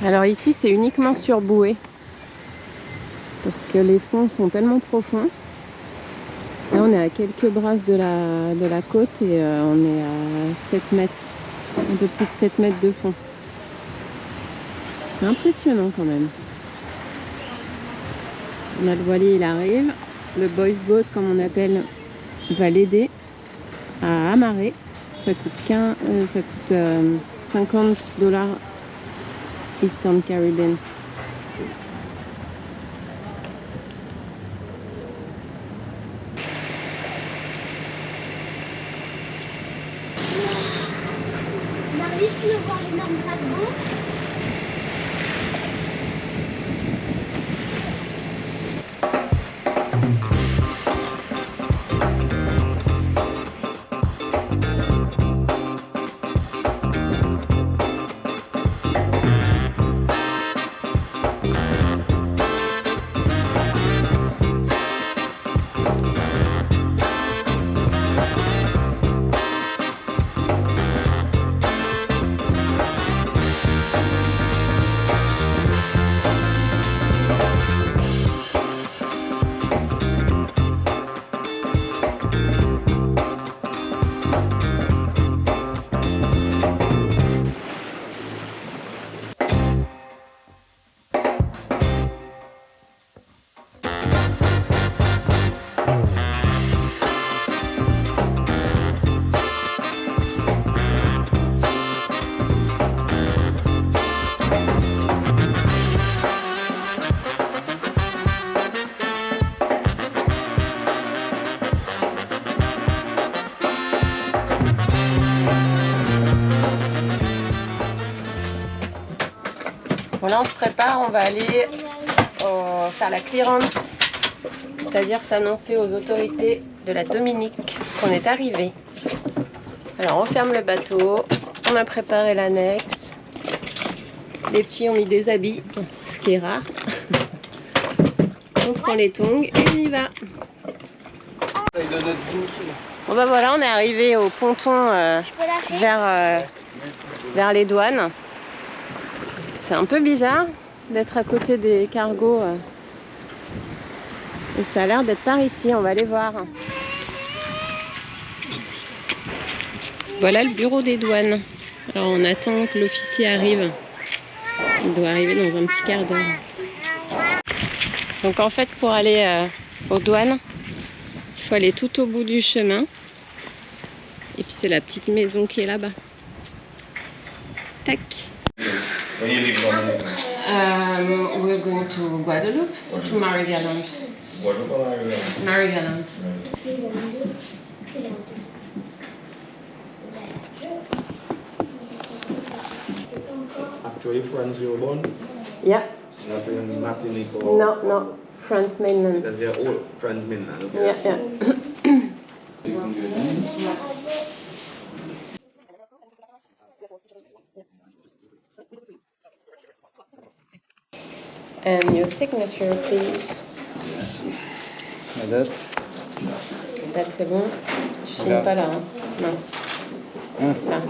Alors ici c'est uniquement sur bouée parce que les fonds sont tellement profonds. Là on est à quelques brasses de la côte et on est à 7 mètres, un peu plus de 7 mètres de fond. C'est impressionnant quand même. On a le voilier, il arrive. Le boys boat, comme on appelle, va l'aider à amarrer. Ça coûte, ça coûte $50 Eastern Caribbean. Marie, tu veux voir l'énorme paquebot? Bon là on se prépare, on va aller faire la clearance, c'est-à-dire s'annoncer aux autorités de la Dominique qu'on est arrivé. Alors on ferme le bateau, on a préparé l'annexe, les petits ont mis des habits, ce qui est rare. On prend les tongs et on y va. Bon bah voilà, on est arrivé au ponton vers les douanes. C'est un peu bizarre d'être à côté des cargos. Et ça a l'air d'être par ici, on va aller voir. Voilà le bureau des douanes. Alors on attend que l'officier arrive. Il doit arriver dans un petit quart d'heure. Donc en fait pour aller aux douanes, il faut aller tout au bout du chemin. Et puis c'est la petite maison qui est là-bas. Tac. When you leave London? We're going to Guadeloupe or to Marie-Galante? Guadeloupe or Ireland? Marie-Galante. Actually, France, you were born? Yeah. Not in Martinique or... No, no. France mainland. Because you're old, France mainland. Okay. Yeah, yeah. And your signature, please. Yes. La date? La date, c'est bon? Tu signes pas là, hein? Non. Là.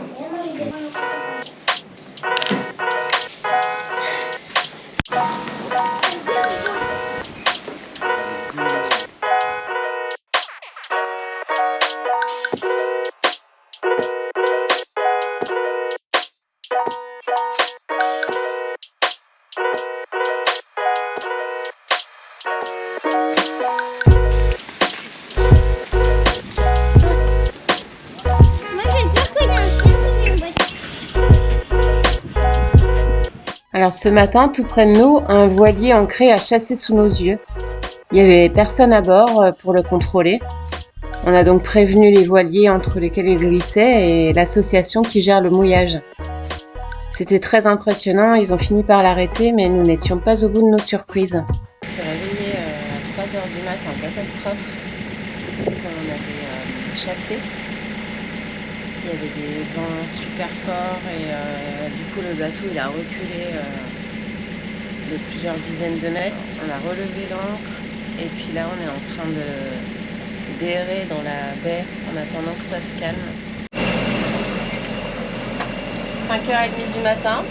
Alors ce matin, tout près de nous, un voilier ancré a chassé sous nos yeux. Il n'y avait personne à bord pour le contrôler. On a donc prévenu les voiliers entre lesquels il glissait et l'association qui gère le mouillage. C'était très impressionnant, ils ont fini par l'arrêter, mais nous n'étions pas au bout de nos surprises. On s'est réveillé à 3h du matin en catastrophe, parce qu'on avait chassé. Il y avait des vents super forts et du coup le bateau il a reculé de plusieurs dizaines de mètres. On a relevé l'ancre et puis là on est en train d'errer dans la baie en attendant que ça se calme. 5h30 du matin,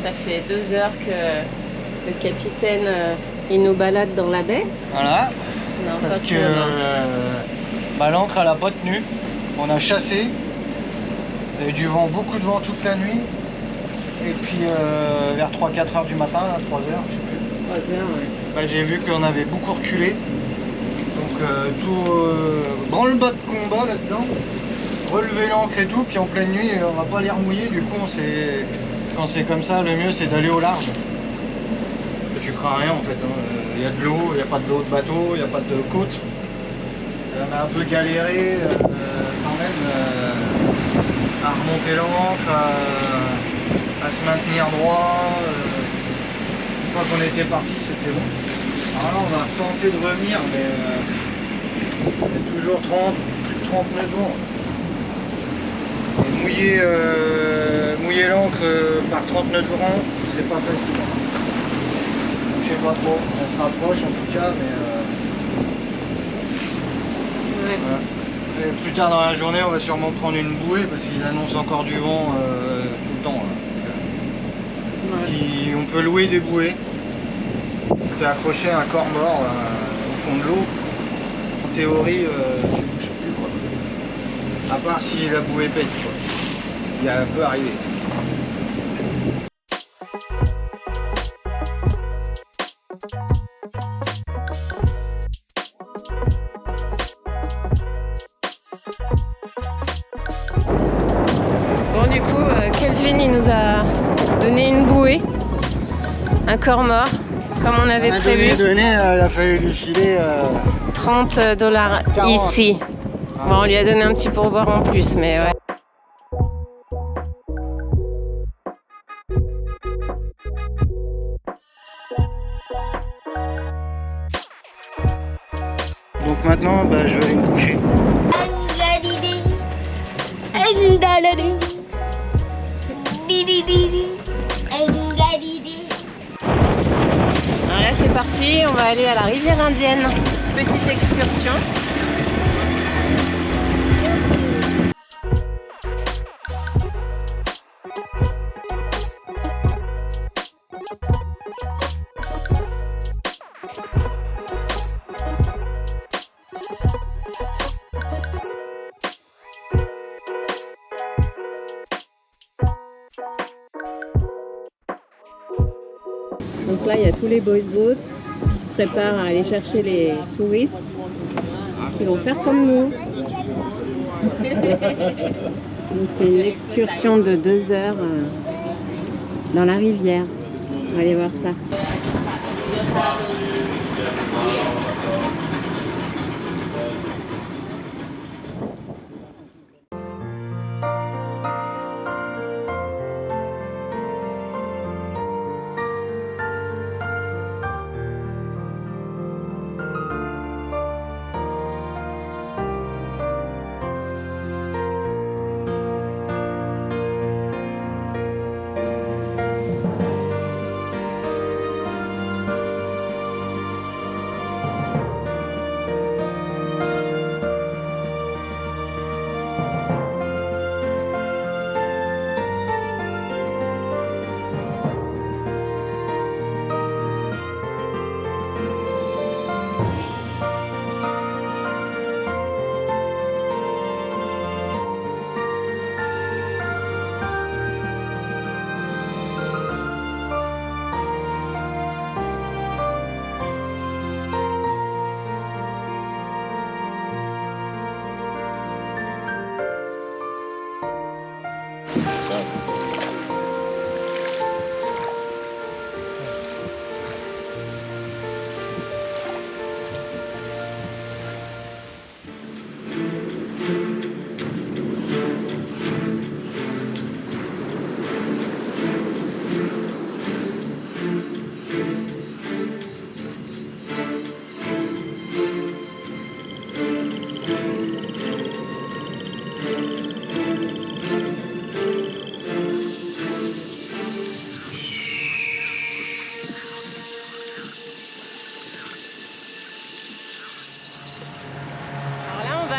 Ça fait 2 heures que le capitaine il nous balade dans la baie. Voilà, Non, parce pas que trop, non. l'ancre elle a pas tenu. On a chassé. Il y a eu du vent, beaucoup de vent toute la nuit. Et puis vers 3-4 heures du matin, là, 3 heures, je sais plus. 3 heures, ouais. Bah, j'ai vu qu'on avait beaucoup reculé. Donc branle-bas de combat là-dedans. Relever l'ancre et tout, puis en pleine nuit, on va pas les remouiller. Du coup, quand c'est comme ça, le mieux c'est d'aller au large. Tu crains rien en fait. Il y a de l'eau, il n'y a pas de l'eau de bateau, il n'y a pas de côte. On a un peu galéré quand même à remonter l'ancre, à se maintenir droit. Une fois qu'on était parti, c'était bon. Alors là, on va tenter de revenir, mais c'est toujours 30, plus de 30 mètres vent. Et mouiller l'ancre par 30 nœuds de vent, c'est pas facile. Je sais pas trop, on se rapproche en tout cas, mais Ouais. voilà. Et plus tard dans la journée, on va sûrement prendre une bouée parce qu'ils annoncent encore du vent tout le temps. Là. Ouais. Puis, on peut louer des bouées. Tu es accroché à un corps mort au fond de l'eau. En théorie, tu bouges plus. Quoi. À part si la bouée pète. Quoi. Ce qui peut arriver. Bon, du coup, Kelvin il nous a donné une bouée, un corps mort, comme on avait prévu. Il a fallu lui filer $30 40. ici. Bon, on lui a donné un petit pourboire en plus, mais ouais. Donc maintenant, bah, je vais aller me coucher. Alors là, c'est parti, on va aller à la rivière indienne. Petite excursion. Donc là, il y a tous les boys boats qui se préparent à aller chercher les touristes qui vont faire comme nous. Donc c'est une excursion de 2 heures dans la rivière. On va aller voir ça.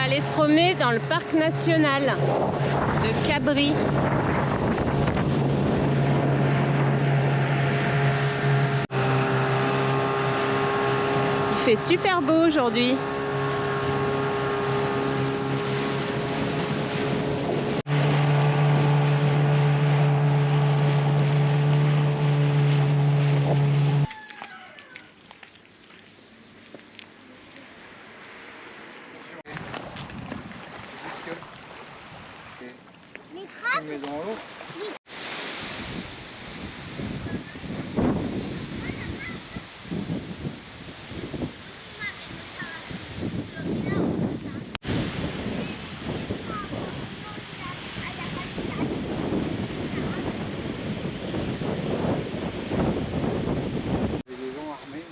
Aller se promener dans le parc national de Cabri. fait super beau aujourd'hui. Les Tu crabes, le mets dans l'eau. Et les gens armés.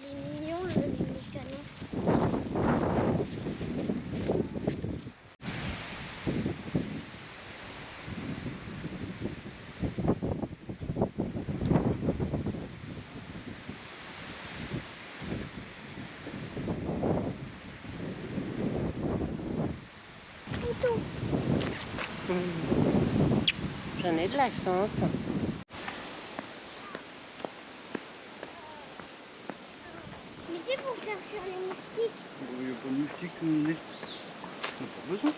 il est mignon le canon. Poutou. J'en ai de la chance. Mais c'est pour faire fuir les moustiques. Il n'y a pas de moustiques, on n'a pas besoin.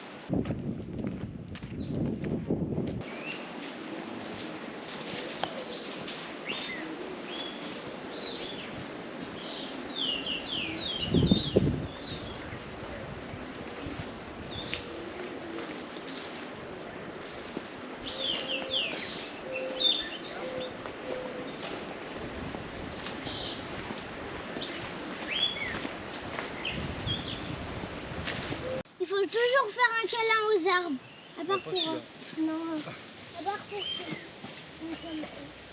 Il faut toujours faire un câlin aux arbres. À part Pas pour... celui-là. Non. À part pour... Comme ça.